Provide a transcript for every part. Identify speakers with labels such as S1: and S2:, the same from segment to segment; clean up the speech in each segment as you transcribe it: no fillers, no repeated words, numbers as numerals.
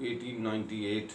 S1: 1898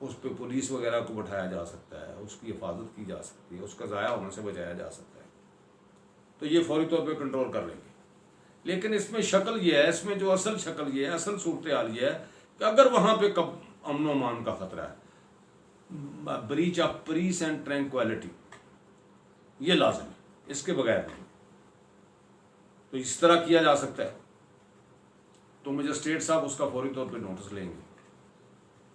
S1: اس پہ پولیس وغیرہ کو بٹھایا جا سکتا ہے، اس کی حفاظت کی جا سکتی ہے، اس کا ضائع ہونے سے بچایا جا سکتا ہے، تو یہ فوری طور پہ کنٹرول کر لیں گے۔ لیکن اس میں شکل یہ ہے، اس میں جو اصل شکل یہ ہے، اصل صورتحال یہ ہے کہ اگر وہاں پہ امن و امان کا خطرہ ہے، breach of peace and tranquillity, یہ لازم ہے، اس کے بغیر نہیں، تو اس طرح کیا جا سکتا ہے، تو مجسٹریٹ صاحب اس کا فوری طور پہ نوٹس لیں گے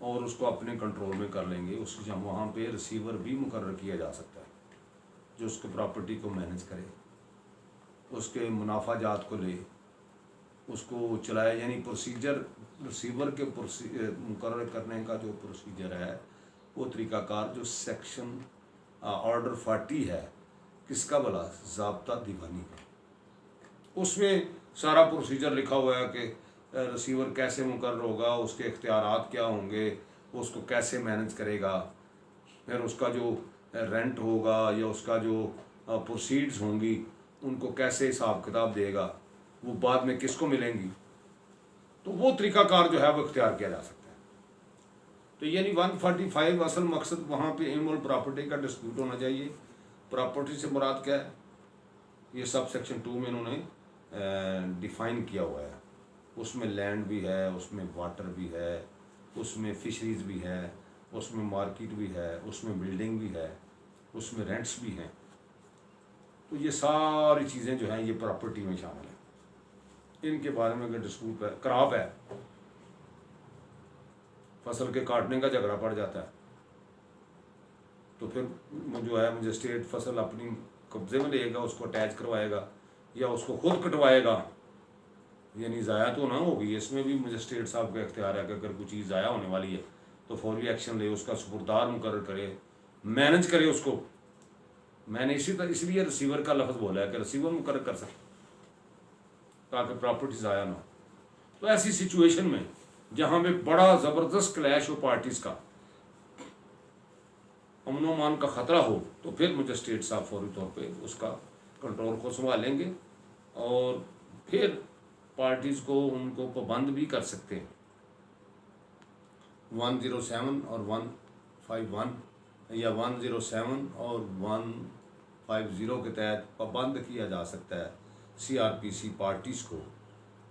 S1: اور اس کو اپنے کنٹرول میں کر لیں گے۔ اس وہاں پہ ریسیور بھی مقرر کیا جا سکتا ہے جو اس کے پراپرٹی کو مینیج کرے، اس کے منافع جات کو لے، اس کو چلائے، یعنی پروسیجر ریسیور کے مقرر کرنے کا جو پروسیجر ہے، وہ طریقہ کار جو سیکشن آرڈر 40 ہے، کس کا بلا؟ ضابطہ دیوانی کا، اس میں سارا پروسیجر لکھا ہوا ہے کہ ریسیور کیسے مقرر ہوگا، اس کے اختیارات کیا ہوں گے، اس کو کیسے مینیج کرے گا، پھر اس کا جو رینٹ ہوگا یا اس کا جو پروسیڈز ہوں گی ان کو کیسے حساب کتاب دے گا، وہ بعد میں کس کو ملیں گی، تو وہ طریقہ کار جو ہے وہ اختیار کیا جا سکتا ہے۔ تو یعنی 145 اصل مقصد وہاں پہ انمول پراپرٹی کا ڈسپیوٹ ہونا چاہیے۔ پراپرٹی سے مراد کیا ہے، یہ سب سیکشن 2 میں انہوں نے ڈیفائن کیا ہوا ہے، اس میں لینڈ بھی ہے، اس میں واٹر بھی ہے، اس میں فشریز بھی ہے، اس میں مارکیٹ بھی ہے، اس میں بلڈنگ بھی ہے، اس میں رینٹس بھی ہیں، تو یہ ساری چیزیں جو ہیں یہ پراپرٹی میں شامل ہیں۔ ان کے بارے میں اگر ڈسپیوٹ ہے، کراپ ہے، فصل کے کاٹنے کا جھگڑا پڑ جاتا ہے، تو پھر جو ہے مجسٹریٹ فصل اپنی قبضے میں لے گا، اس کو اٹیچ کروائے گا یا اس کو خود کٹوائے گا، یعنی ضائع تو نہ ہوگی، اس میں بھی مجسٹریٹ صاحب کا اختیار ہے کہ اگر کوئی چیز ضائع ہونے والی ہے تو فوری ایکشن لے، اس کا سپردار مقرر کرے، مینیج کرے اس کو۔ میں نے اس لیے ریسیور کا لفظ بولا ہے کہ ریسیور مقرر کر سکتے تاکہ پراپرٹی ضائع نہ ہو۔ تو ایسی سچویشن میں جہاں پہ بڑا زبردست کلیش ہو پارٹیز کا، امن و امان کا خطرہ ہو، تو پھر مجسٹریٹ صاحب فوری طور پہ اس کا کنٹرول کو سنبھالیں گے اور پھر پارٹیز کو ان کو پابند بھی کر سکتے ہیں۔ 107 اور 151 یا 107 اور 150 کے تحت پابند کیا جا سکتا ہے CRPC پارٹیز کو،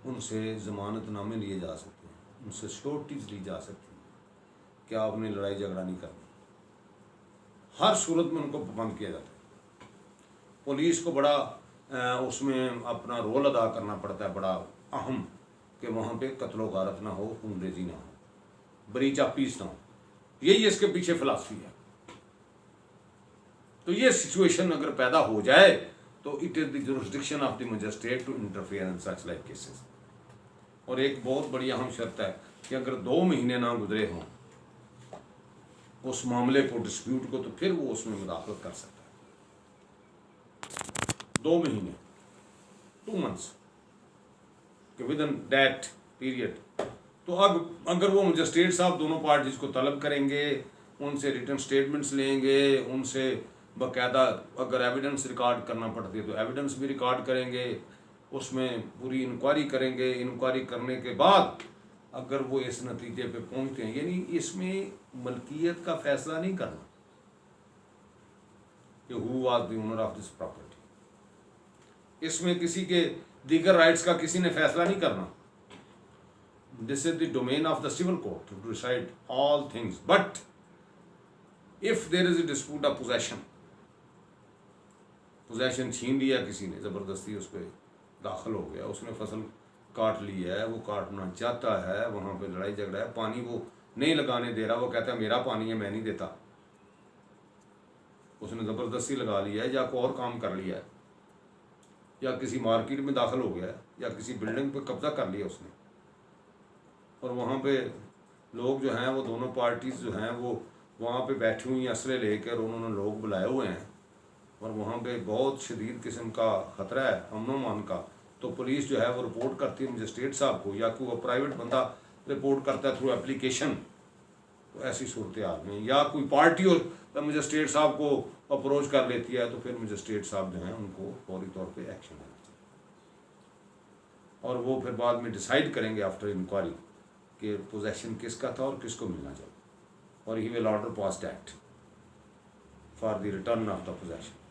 S1: ان سے ضمانت نامے لیے جا سکتے ہیں، ان سے شورٹیز لی جا سکتی ہیں کہ آپ نے لڑائی جھگڑا نہیں کرنا، ہر صورت میں ان کو پابند کیا جاتا ہے۔ پولیس کو بڑا اس میں اپنا رول ادا کرنا پڑتا ہے، بڑا اہم، کہ وہاں پہ قتل و غارت نہ ہو، خون ریزی نہ ہو، بریچ آف پیس نہ ہو، یہی اس کے پیچھے فلاسفی ہے۔ تو یہ سچویشن اگر پیدا ہو جائے تو it is the jurisdiction of the magistrate to interfere in such like cases. اور ایک بہت بڑی اہم شرط ہے کہ اگر 2 مہینے نہ گزرے ہوں اس معاملے کو، ڈسپیوٹ کو، تو پھر وہ اس میں مداخلت کر سکتا ہے۔ 2 مہینے، 2 months کہ ود ان دیٹ پیریڈ، تو اب اگر وہ مجسٹریٹ صاحب دونوں پارٹیز کو طلب کریں گے، ان سے ریٹن سٹیٹمنٹس لیں گے، ان سے باقاعدہ اگر ایویڈنس ریکارڈ کرنا پڑتی ہے تو ایویڈنس بھی ریکارڈ کریں گے، اس میں پوری انکوائری کریں گے، انکوائری کرنے کے بعد اگر وہ اس نتیجے پہ پہنچتے ہیں، یعنی اس میں ملکیت کا فیصلہ نہیں کرنا کہ who was the owner of this property, اس میں کسی کے دیگر رائٹس کا کسی نے فیصلہ نہیں کرنا۔ This is the domain of the civil court to decide all things, but if there is a dispute of possession چھین لیا کسی نے، زبردستی اس پہ داخل ہو گیا، اس نے فصل کاٹ لی ہے، وہ کاٹنا چاہتا ہے، وہاں پہ لڑائی جھگڑا ہے، پانی وہ نہیں لگانے دے رہا، وہ کہتا ہے میرا پانی ہے میں نہیں دیتا، اس نے زبردستی لگا لیا ہے، یا کوئی اور کام کر لیا ہے، یا کسی مارکیٹ میں داخل ہو گیا ہے، یا کسی بلڈنگ پہ قبضہ کر لیا اس نے، اور وہاں پہ لوگ جو ہیں وہ دونوں پارٹیز جو ہیں وہ وہاں پہ بیٹھی ہوئی اسلحے لے کر، انہوں نے لوگ بلائے ہوئے ہیں، اور وہاں پہ بہت شدید قسم کا خطرہ ہے امن و امان کا، تو پولیس جو ہے وہ رپورٹ کرتی ہے مجسٹریٹ صاحب کو، یا کوئی پرائیویٹ بندہ رپورٹ کرتا ہے تھرو اپلیکیشن، تو ایسی صورتحال میں یا کوئی پارٹی اور مجسٹریٹ صاحب کو اپروچ کر لیتی ہے، تو پھر مجسٹریٹ صاحب جو ہیں ان کو فوری طور پہ ایکشن لینا چاہیے، اور وہ پھر بعد میں ڈیسائیڈ کریں گے آفٹر انکوائری کہ پوزیشن کس کا تھا اور کس کو ملنا چاہیے۔ اور he will order passed act for the return of the position.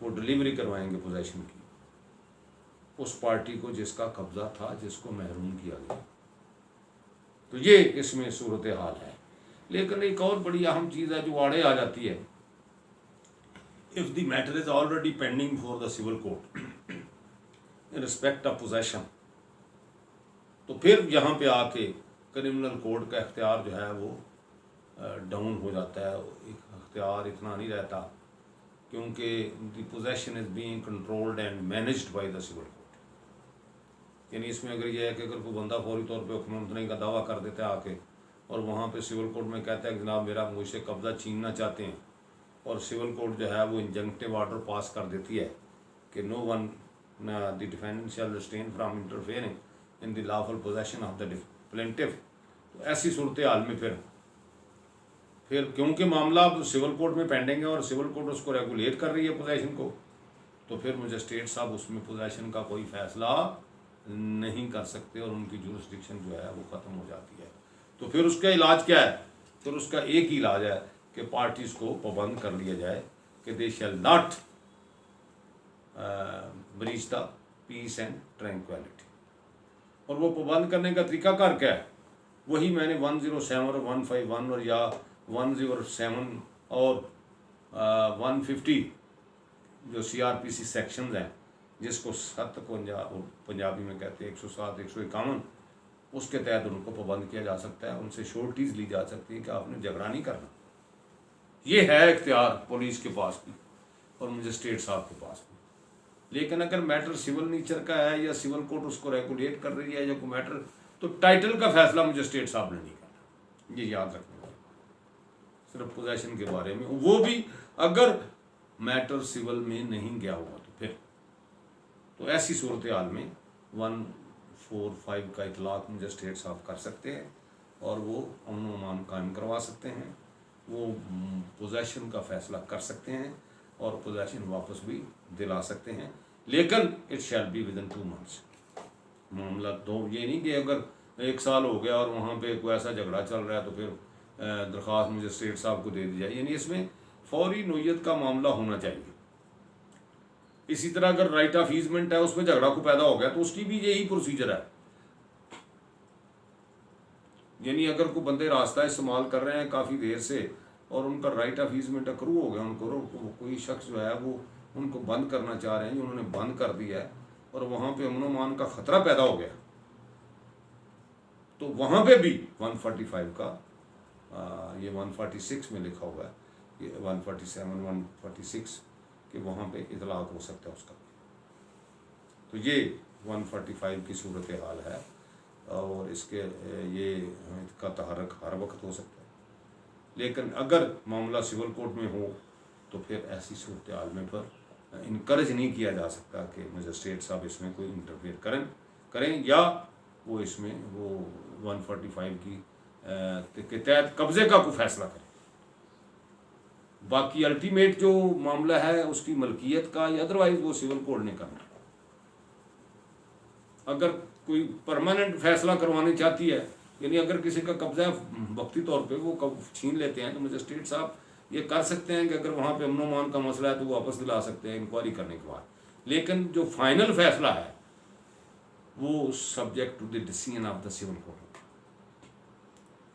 S1: وہ ڈلیوری کروائیں گے پوزیشن کی اس پارٹی کو جس کا قبضہ تھا، جس کو محروم کیا گیا. تو یہ اس میں صورتحال ہے. لیکن ایک اور بڑی اہم چیز ہے جو آڑے آ جاتی ہے. if the matter is already pending for the civil court in respect of possession, تو پھر یہاں پہ آ کے کرمنل کوڈ کا اختیار جو ہے وہ ڈاؤن ہو جاتا ہے. اختیار اتنا نہیں رہتا کیونکہ the position is being controlled and managed by the civil code. یعنی اس میں اگر یہ ہے کہ اگر کوئی بندہ فوری طور پہ حکم منتری کا دعویٰ کر دیتا ہے آ کے اور وہاں پہ سول کوڈ میں کہتا ہے کہ جناب میرا مجھ سے قبضہ چھیننا چاہتے ہیں، اور سول کوڈ جو ہے وہ انجنکٹیو آرڈر پاس کر دیتی ہے کہ no one the defendant shall restrain from interfering in the lawful position of the plaintiff. تو ایسی صورتحال میں پھر کیونکہ معاملہ اب سول کوڈ میں پینڈنگ ہے اور سول کوڈ اس کو ریگولیٹ کر رہی ہے پوزیشن کو، تو پھر مجسٹریٹ صاحب اس میں پوزیشن کا کوئی فیصلہ نہیں کر سکتے اور ان کی جورسڈکشن جو ہے وہ ختم ہو جاتی ہے. تو پھر اس کا علاج کیا ہے؟ پھر اس کا ایک ہی علاج ہے کہ پارٹیز کو پابند کر لیا جائے کہ they shall not breach the peace and tranquility. اور وہ پابند کرنے کا طریقہ کار کیا ہے؟ وہی میں نے 107 اور 151 اور یا 107 اور 150 جو CRPC سیکشنز ہیں، جس کو 57 پنجابی میں کہتے ہیں 107 151، اس کے تحت ان کو پابند کیا جا سکتا ہے. ان سے شورٹیز لی جا سکتی ہے کہ آپ نے جھگڑا نہیں کرنا. یہ ہے اختیار پولیس کے پاس بھی اور مجسٹریٹ صاحب کے پاس بھی. لیکن اگر میٹر سول نیچر کا ہے یا سول کورٹ اس کو ریگولیٹ کر رہی ہے یا کوئی میٹر، تو ٹائٹل کا فیصلہ مجسٹریٹ صاحب نے نہیں کرنا. یہ یاد رکھنا ہے صرف پوزیشن کے بارے میں، وہ بھی اگر میٹر سول میں نہیں گیا ہوا تو پھر. تو ایسی صورتحال میں 145 کا اطلاق مجسٹریٹ صاحب کر سکتے ہیں اور وہ امن و امان قائم کروا سکتے ہیں. وہ پوزیشن کا فیصلہ کر سکتے ہیں اور پوزیشن واپس بھی دلا سکتے ہیں. لیکن it shall be within 2 months. معاملہ یہ نہیں کہ اگر 1 سال ہو گیا اور وہاں پہ کوئی ایسا جھگڑا چل رہا ہے تو پھر درخواست مجسٹریٹ صاحب کو دے دی جائے. یعنی اس میں فوری نوعیت کا معاملہ ہونا چاہیے. اسی طرح اگر رائٹ آف ایزمنٹ ہے، اس پہ جھگڑا کو پیدا ہو گیا تو اس کی بھی یہی پروسیجر ہے. یعنی اگر کوئی بندے راستہ استعمال کر رہے ہیں کافی دیر سے اور ان کا رائٹ آف ایزمنٹ اکرو ہو گیا، ان کو کوئی شخص جو ہے وہ ان کو بند کرنا چاہ رہے ہیں، انہوں نے بند کر دیا ہے اور وہاں پہ امن و امان کا خطرہ پیدا ہو گیا، تو وہاں پہ بھی 145 کا یہ 146 میں لکھا ہوا ہے، یہ 147 146 کہ وہاں پہ اطلاق ہو سکتا ہے اس کا. تو یہ 145 کی صورتحال ہے اور اس کے یہ کا تحرک ہر وقت ہو سکتا ہے. لیکن اگر معاملہ سول کورٹ میں ہو تو پھر ایسی صورتحال میں پر انکریج نہیں کیا جا سکتا کہ مجسٹریٹ صاحب اس میں کوئی انٹرفیئر کریں یا وہ اس میں وہ 145 کی کے تحت قبضے کا کوئی فیصلہ کریں. باقی الٹیمیٹ جو معاملہ ہے اس کی ملکیت کا یا ادروائز وہ سول کوڈ نے کرنا. اگر کوئی پرماننٹ فیصلہ کروانے چاہتی ہے، یعنی اگر کسی کا قبضہ وقتی طور پہ وہ چھین لیتے ہیں تو مجسٹریٹ صاحب یہ کر سکتے ہیں کہ اگر وہاں پہ امن و امان کا مسئلہ ہے تو وہ واپس دلا سکتے ہیں انکوائری کرنے کے بعد. لیکن جو فائنل فیصلہ ہے وہ subject to the decision of the civil court.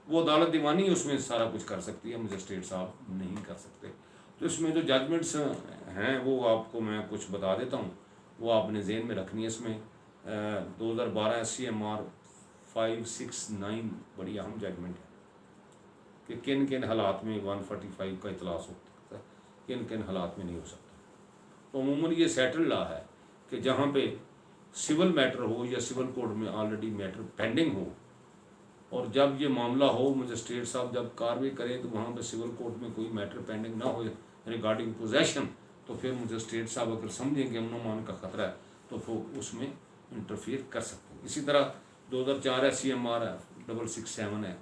S1: وہ عدالت دیوانی اس میں سارا کچھ کر سکتی ہے، مجسٹریٹ صاحب نہیں کر سکتے. تو اس میں جو ججمنٹس ہیں وہ آپ کو میں کچھ بتا دیتا ہوں، وہ آپ نے ذہن میں رکھنی ہے. اس میں 2012 SCMR 569 بڑی اہم ججمنٹ ہے کہ کن کن حالات میں 145 کا اطلاق ہو سکتا ہے، کن کن حالات میں نہیں ہو سکتا. تو عموماً یہ سیٹل لا ہے کہ جہاں پہ سول میٹر ہو یا سول کوڈ میں آلریڈی میٹر پینڈنگ ہو اور جب یہ معاملہ ہو مجسٹریٹ صاحب جب کارروائی کریں تو وہاں پہ سول کورٹ میں کوئی میٹر پینڈنگ نہ ہو ریگارڈنگ پوزیشن، تو پھر مجسٹریٹ صاحب اگر سمجھیں کہ امن و امان کا خطرہ ہے تو وہ اس میں انٹرفیئر کر سکتے ہیں. اسی طرح 2004 SCMR ہے 667 ہے،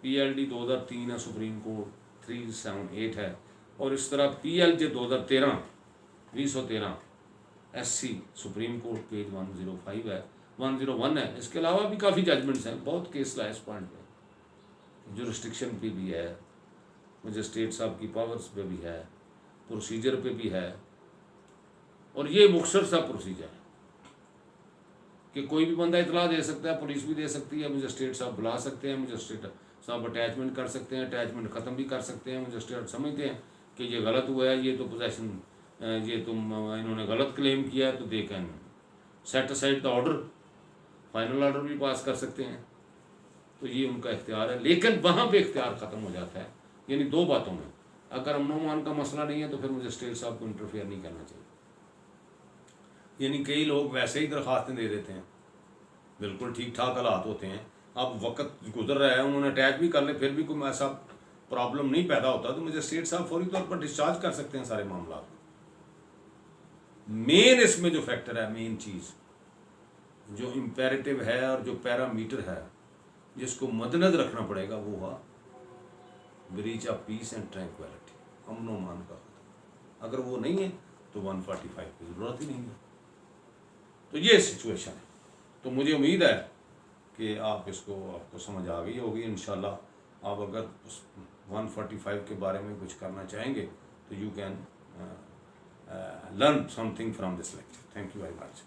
S1: PLD 2003 ہے، سپریم کورٹ 378 ہے، اور اس طرح PLJ 2013 SC supreme court page 105 ہے 101 ہے. اس کے علاوہ بھی کافی ججمنٹس ہیں، بہت کیس لائے اس پوائنٹ پہ. جورسٹکشن پہ بھی ہے، مجسٹریٹ صاحب کی پاورز پہ بھی ہے، پروسیجر پہ بھی ہے. اور یہ مختصر سا پروسیجر ہے کہ کوئی بھی بندہ اطلاع دے سکتا ہے، پولیس بھی دے سکتی ہے، مجسٹریٹ صاحب بلا سکتے ہیں، مجسٹریٹ صاحب اٹیچمنٹ کر سکتے ہیں، اٹیچمنٹ ختم بھی کر سکتے ہیں. مجسٹریٹ سمجھتے ہیں کہ یہ غلط ہوا ہے، یہ تو پوزیشن یہ تم انہوں نے غلط کلیم کیا ہے، تو they can set aside the order, final order بھی پاس کر سکتے ہیں. تو یہ ان کا اختیار ہے. لیکن وہاں پہ اختیار ختم ہو جاتا ہے، یعنی دو باتوں میں. اگر امن و امان کا مسئلہ نہیں ہے تو پھر مجسٹریٹ صاحب کو انٹرفیئر نہیں کرنا چاہیے. یعنی کئی لوگ ویسے ہی درخواستیں دے دیتے ہیں، بالکل ٹھیک ٹھاک حالات ہوتے ہیں، اب وقت گزر رہا ہے، انہوں نے اٹیچ بھی کر لے، پھر بھی کوئی ایسا پرابلم نہیں پیدا ہوتا تو مجسٹریٹ صاحب فوری طور پر ڈسچارج کر سکتے ہیں سارے معاملات. مین اس میں جو فیکٹر ہے، مین چیز جو امپیریٹو ہے اور جو پیرامیٹر ہے جس کو مد نظر رکھنا پڑے گا، وہ ہوا breach of peace and tranquillity, امن و امان کا خطرہ. اگر وہ نہیں ہے تو 145 کی ضرورت ہی نہیں ہے. تو یہ سچویشن ہے. تو مجھے امید ہے کہ آپ کو سمجھ آ گئی ہوگی انشاءاللہ. آپ اگر اس 145 کے بارے میں کچھ کرنا چاہیں گے تو you can learn some thing from this lecture. Thank you very much.